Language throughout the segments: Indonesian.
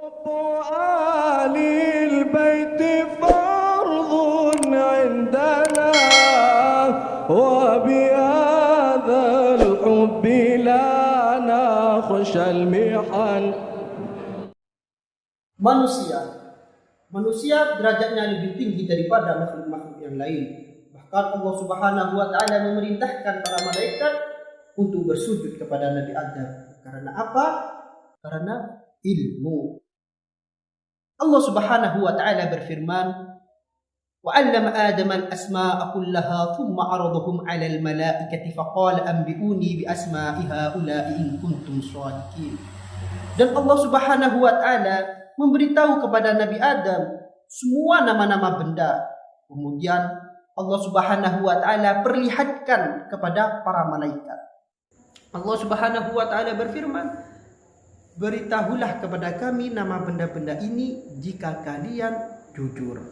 آل البيت فرض عندنا وبهذا الحب لا نخشى المحن. Manusia derajatnya lebih tinggi daripada makhluk-makhluk yang lain. Bahkan Allah Subhanahu wa taala memerintahkan para malaikat untuk bersujud kepada Nabi Adam. Karena apa? Karena ilmu. Allah Subhanahu wa taala berfirman, "Wa 'allama Adama al-asma'a kullaha thumma 'aradahum 'ala al-mala'ikati faqala anbi'uni bi asma'i haula'i in kuntum shadiqin." Dan Allah Subhanahu wa taala memberitahu kepada Nabi Adam semua nama-nama benda. Kemudian Allah Subhanahu wa taala perlihatkan kepada para malaikat. Allah Subhanahu wa taala berfirman, "Beritahulah kepada kami nama benda-benda ini jika kalian jujur."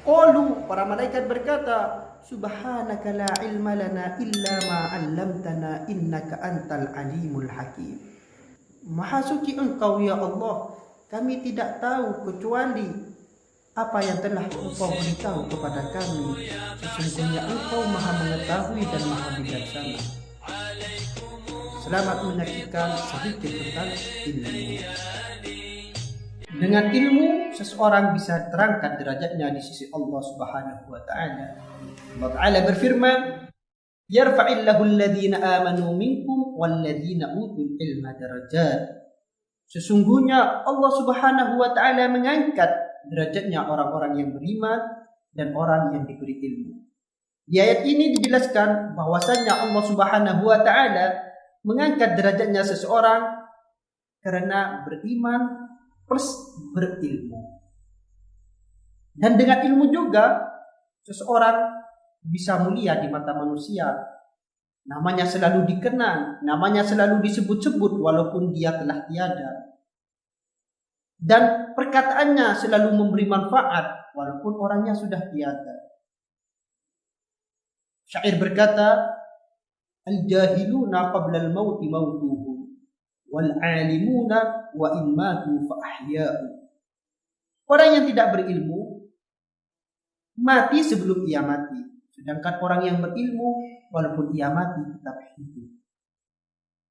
Qalu, para malaikat berkata, "Subhanaka la ilma lana illa ma 'allamtana innaka antal alimul hakim." Maha suci Engkau ya Allah, kami tidak tahu kecuali apa yang telah Engkau beritahu kepada kami. Sesungguhnya Engkau Maha mengetahui dan Maha bijaksana. Selamat menyaksikan sedikit tentang ilmu. Dengan ilmu, seseorang bisa terangkat derajatnya di sisi Allah Subhanahu wa taala. Allah Ta'ala berfirman, "Yarfa'illahu alladhina amanu minkum walladhina utul ilma darajat." Sesungguhnya Allah Subhanahu wa taala mengangkat derajatnya orang-orang yang beriman dan orang yang diberi ilmu. Di ayat ini dijelaskan bahwasannya Allah Subhanahu wa taala mengangkat derajatnya seseorang karena beriman plus berilmu. Dan dengan ilmu juga seseorang bisa mulia di mata manusia. Namanya selalu dikenang, namanya selalu disebut-sebut walaupun dia telah tiada. Dan perkataannya selalu memberi manfaat walaupun orangnya sudah tiada. Syair berkata, "Al-jahiluna qabla al-mauti mautuhum wal 'alimuna wa in matu fa ahya'u." Orang yang tidak berilmu mati sebelum ia mati. Sedangkan orang yang berilmu walaupun ia mati tetap hidup.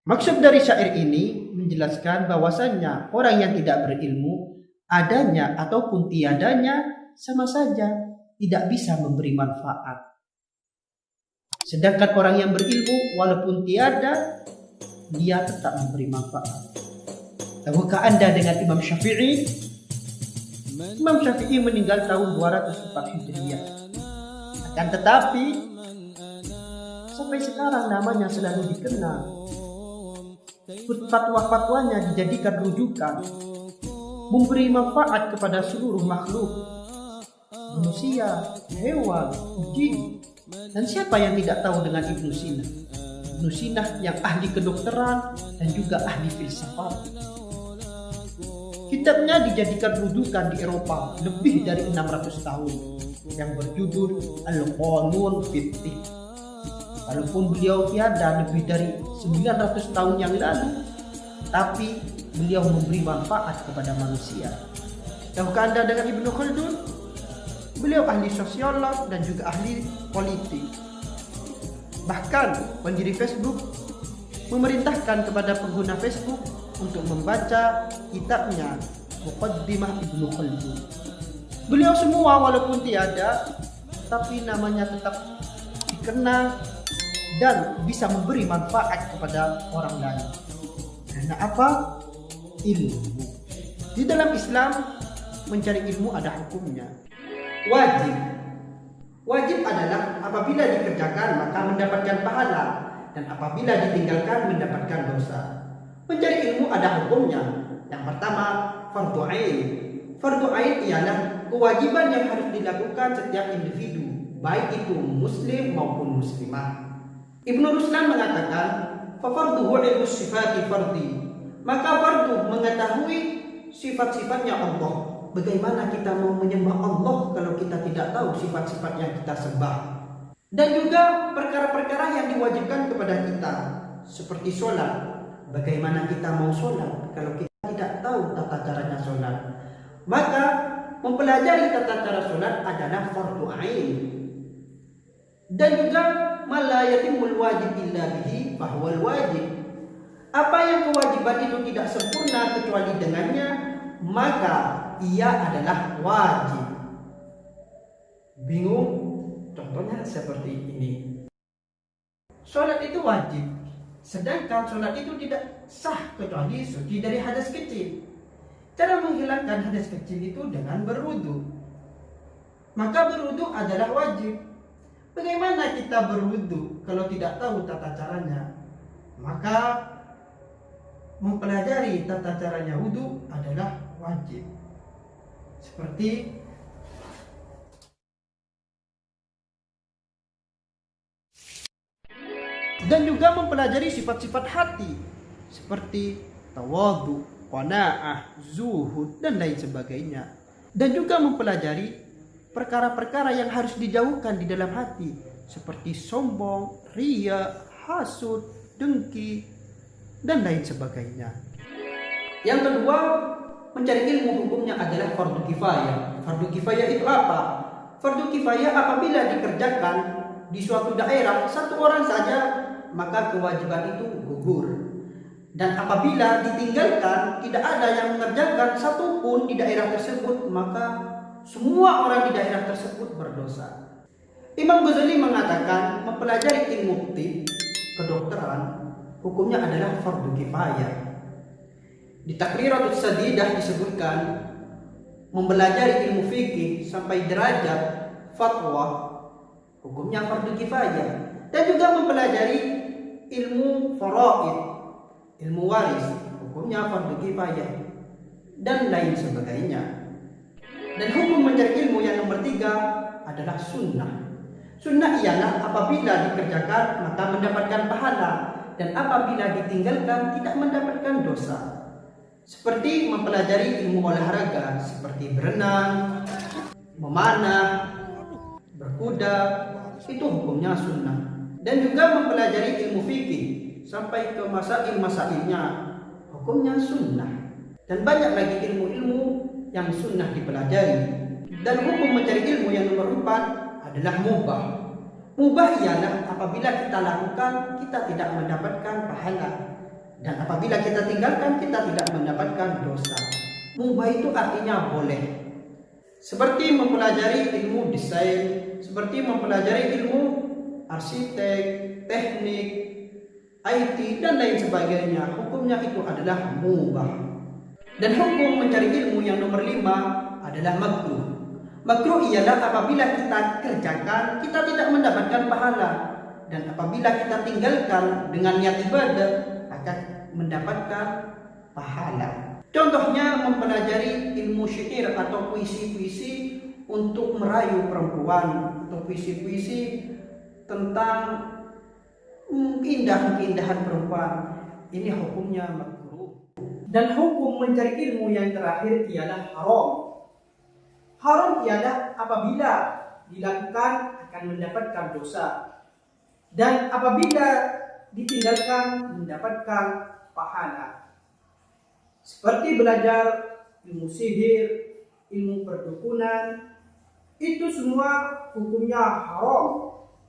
Maksud dari syair ini menjelaskan bahwasannya orang yang tidak berilmu adanya ataupun tiadanya sama saja, tidak bisa memberi manfaat. Sedangkan orang yang berilmu walaupun tiada, dia tetap memberi manfaat. Tahukah Anda dengan Imam Syafi'i? Imam Syafi'i meninggal tahun 204 Hijriah. Akan tetapi sampai sekarang namanya selalu dikenal. Fatwa-fatwanya dijadikan rujukan, memberi manfaat kepada seluruh makhluk, manusia, hewan, jin. Dan siapa yang tidak tahu dengan Ibnu Sina? Ibnu Sina yang ahli kedokteran dan juga ahli filsafat. Kitabnya dijadikan rujukan di Eropa lebih dari 600 tahun yang berjudul Al-Qanun fit Tibb. Walaupun beliau tiada lebih dari 900 tahun yang lalu, tapi beliau memberi manfaat kepada manusia. Tahukah Anda dengan Ibnu Khaldun? Beliau ahli sosiolog dan juga ahli politik. Bahkan pendiri Facebook memerintahkan kepada pengguna Facebook untuk membaca kitabnya Muqaddimah Ibnu Khaldun. Beliau semua walaupun tiada, tapi namanya tetap dikenal dan bisa memberi manfaat kepada orang lain. Karena apa? Ilmu. Di dalam Islam mencari ilmu ada hukumnya. Wajib. Wajib adalah apabila dikerjakan maka mendapatkan pahala, dan apabila ditinggalkan mendapatkan dosa. Mencari ilmu ada hukumnya. Yang pertama, fardu ain. Fardu ain ialah kewajiban yang harus dilakukan setiap individu, baik itu muslim maupun muslimah. Ibnu Ruslan mengatakan, "Fafarduhu ilmu sifati fardi." Maka fardu mengetahui sifat-sifatnya Allah. Bagaimana kita mau menyembah Allah kalau kita tidak tahu sifat-sifat yang kita sembah? Dan juga perkara-perkara yang diwajibkan kepada kita, seperti sholat. Bagaimana kita mau sholat kalau kita tidak tahu tata caranya sholat, maka mempelajari tata cara sholat adalah fardu ain. Dan juga mala yatimul wajib illa bihi fahuwal wajib. Apa yang kewajiban itu tidak sempurna kecuali dengannya, maka ia adalah wajib. Bingung? Contohnya seperti ini. Sholat itu wajib, sedangkan sholat itu tidak sah kecuali suci dari hadas kecil. Cara menghilangkan hadas kecil itu dengan berwudu. Maka berwudu adalah wajib. Bagaimana kita berwudu kalau tidak tahu tata caranya? Maka mempelajari tata caranya wudu adalah wajib. Seperti dan juga mempelajari sifat-sifat hati seperti tawadhu, qanaah, zuhud dan lain sebagainya. Dan juga mempelajari perkara-perkara yang harus dijauhkan di dalam hati seperti sombong, riya, hasud, dengki dan lain sebagainya. Yang kedua, mencari ilmu hukumnya adalah fardu kifayah. Fardu kifayah itu apa? Fardu kifayah apabila dikerjakan di suatu daerah satu orang saja, maka kewajiban itu gugur. Dan apabila ditinggalkan, tidak ada yang mengerjakan satupun di daerah tersebut, maka semua orang di daerah tersebut berdosa. Imam Ghazali mengatakan mempelajari ilmu tib, kedokteran, hukumnya adalah fardu kifayah. Di Taqriratus Sadidah disebutkan mempelajari ilmu fikih sampai derajat fatwa, hukumnya fardu kifayah. Dan juga mempelajari ilmu faraid, ilmu waris, hukumnya fardu kifayah dan lain sebagainya. Dan hukum mencari ilmu yang nomor 3 adalah sunnah. Sunnah ialah apabila dikerjakan maka mendapatkan pahala, dan apabila ditinggalkan tidak mendapatkan dosa. Seperti mempelajari ilmu olahraga seperti berenang, memanah, berkuda, itu hukumnya sunnah. Dan juga mempelajari ilmu fikih sampai ke masail-masailnya, hukumnya sunnah. Dan banyak lagi ilmu-ilmu yang sunnah dipelajari. Dan hukum mencari ilmu yang nomor 4 adalah mubah. Mubah ialah apabila kita lakukan kita tidak mendapatkan pahala, dan apabila kita tinggalkan kita tidak mendapatkan dosa. Mubah itu artinya boleh. Seperti mempelajari ilmu desain, seperti mempelajari ilmu arsitek, teknik, IT dan lain sebagainya, hukumnya itu adalah mubah. Dan hukum mencari ilmu yang nomor 5 adalah makruh. Makruh ialah apabila kita kerjakan kita tidak mendapatkan pahala, dan apabila kita tinggalkan dengan niat ibadah akan mendapatkan pahala. Contohnya mempelajari ilmu syair atau puisi-puisi untuk merayu perempuan, atau puisi-puisi tentang keindahan-keindahan perempuan. Ini hukumnya makruh. Dan hukum mencari ilmu yang terakhir ialah haram. Haram ialah apabila dilakukan akan mendapatkan dosa, dan apabila ditinggalkan mendapatkan pahala. Seperti belajar ilmu sihir, ilmu perdukunan, itu semua hukumnya haram.